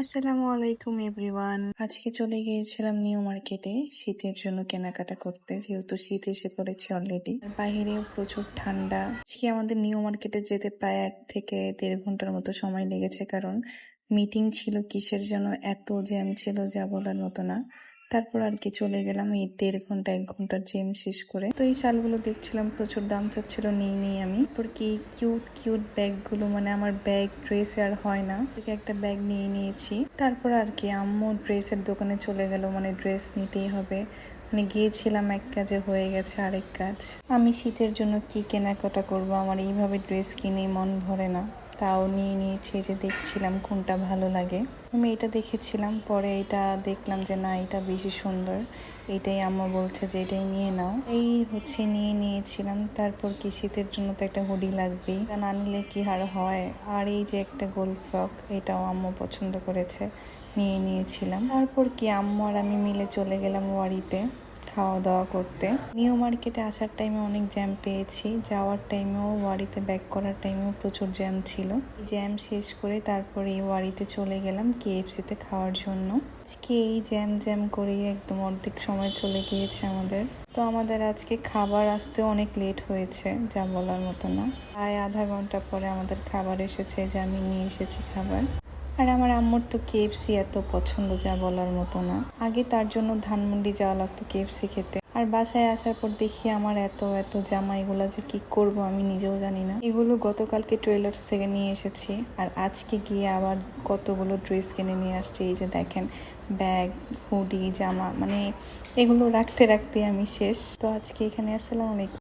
আসসালামু আলাইকুম এভরিওয়ান। আজকে চলে গিয়েছিলাম নিউ মার্কেটে শীতের জন্য কেনাকাটা করতে, যেহেতু শীত এসে পড়েছে অলরেডি। বাইরে প্রচুর ঠান্ডা। আজকে আমাদের নিউ মার্কেটে যেতে প্রায় 1 থেকে 1.5 ঘন্টার মতো সময় লেগেছে, কারণ মিটিং ছিল কিসের জন্য, এত জ্যাম ছিল যা বলার মতো না। তারপর আর কি চলে গেলাম এই 1.5 ঘন্টা 1 ঘন্টার জ্যাম শেষ করে। তো এই শালগুলো দেখছিলাম, প্রচুর দাম চাচ্ছিল, নিই আমি। তারপর কি কিউট কিউট ব্যাগগুলো, মানে আমার ব্যাগ ড্রেসে আর হয় না, থেকে একটা ব্যাগ নিয়েছি। তারপর আর কি আম্মু ড্রেসের দোকানে চলে গেল, মানে ড্রেস নিতেই হবে। মানে গিয়েছিলাম এক কাজে, হয়ে গেছে আরেক কাজ। আমি শীতের জন্য কি কেনাকাটা করব, আমার এইভাবে ড্রেস কিনে মন ভরে না। তাও নিয়েছি, যে দেখছিলাম কোনটা ভালো লাগে। আমি এটা দেখেছিলাম, পরে এটা দেখলাম যে না, এটা বেশি সুন্দর, এটাই আম্মু বলছে যে এটাই নিয়ে নাও। এই হচ্ছে নিয়েছিলাম। তারপর কি শীতের জন্য তো একটা হুডি লাগবেই, তা না নিলে কি আর হয়। আর এই যে একটা গোল ফ্রক, এটাও আম্মু পছন্দ করেছে, নিয়েছিলাম। তারপর কি আম্মু আর আমি মিলে চলে গেলাম ওয়ারিতে খাওয়া দাওয়া করতে। নিউ মার্কেটে আসার টাইমে অনেক জ্যাম পেয়েছি, যাওয়ার টাইমেও ওয়ারিতে ব্যাক করার টাইমেও প্রচুর জ্যাম ছিল। জ্যাম শেষ করে তারপরে এই ওয়ারিতে চলে গেলাম কেএফসিতে খাওয়ার জন্য। আজকে এই জ্যাম করেই একদম অর্ধেক সময় চলে গিয়েছে আমাদের। তো আমাদের আজকে খাবার আসতে অনেক লেট হয়েছে, যা বলার মতো না। প্রায় আধা ঘন্টা পরে আমাদের খাবার এসেছে, যে আমি নিয়ে এসেছি খাবার। আর আমার আম্মুর তো কেএফসি এত পছন্দ, যা বলার মতো না। আগে তার জন্য ধানমন্ডি যাওয়া লাগতো কেএফসি খেতে। আর বাসায় আসার পর দেখি আমার এত জামা, এগুলা যে কি করব আমি নিজেও জানি না। এগুলো গতকালকে ট্রেলার্স থেকে নিয়ে এসেছি, আর আজকে গিয়ে আবার কতগুলো ড্রেস কিনে নিয়ে আসছি। এই যে দেখেন, ব্যাগ, হুডি, জামা, মানে এগুলো রাখতে আমি শেষ। তো আজকে এখানে আসসালামু আলাইকুম।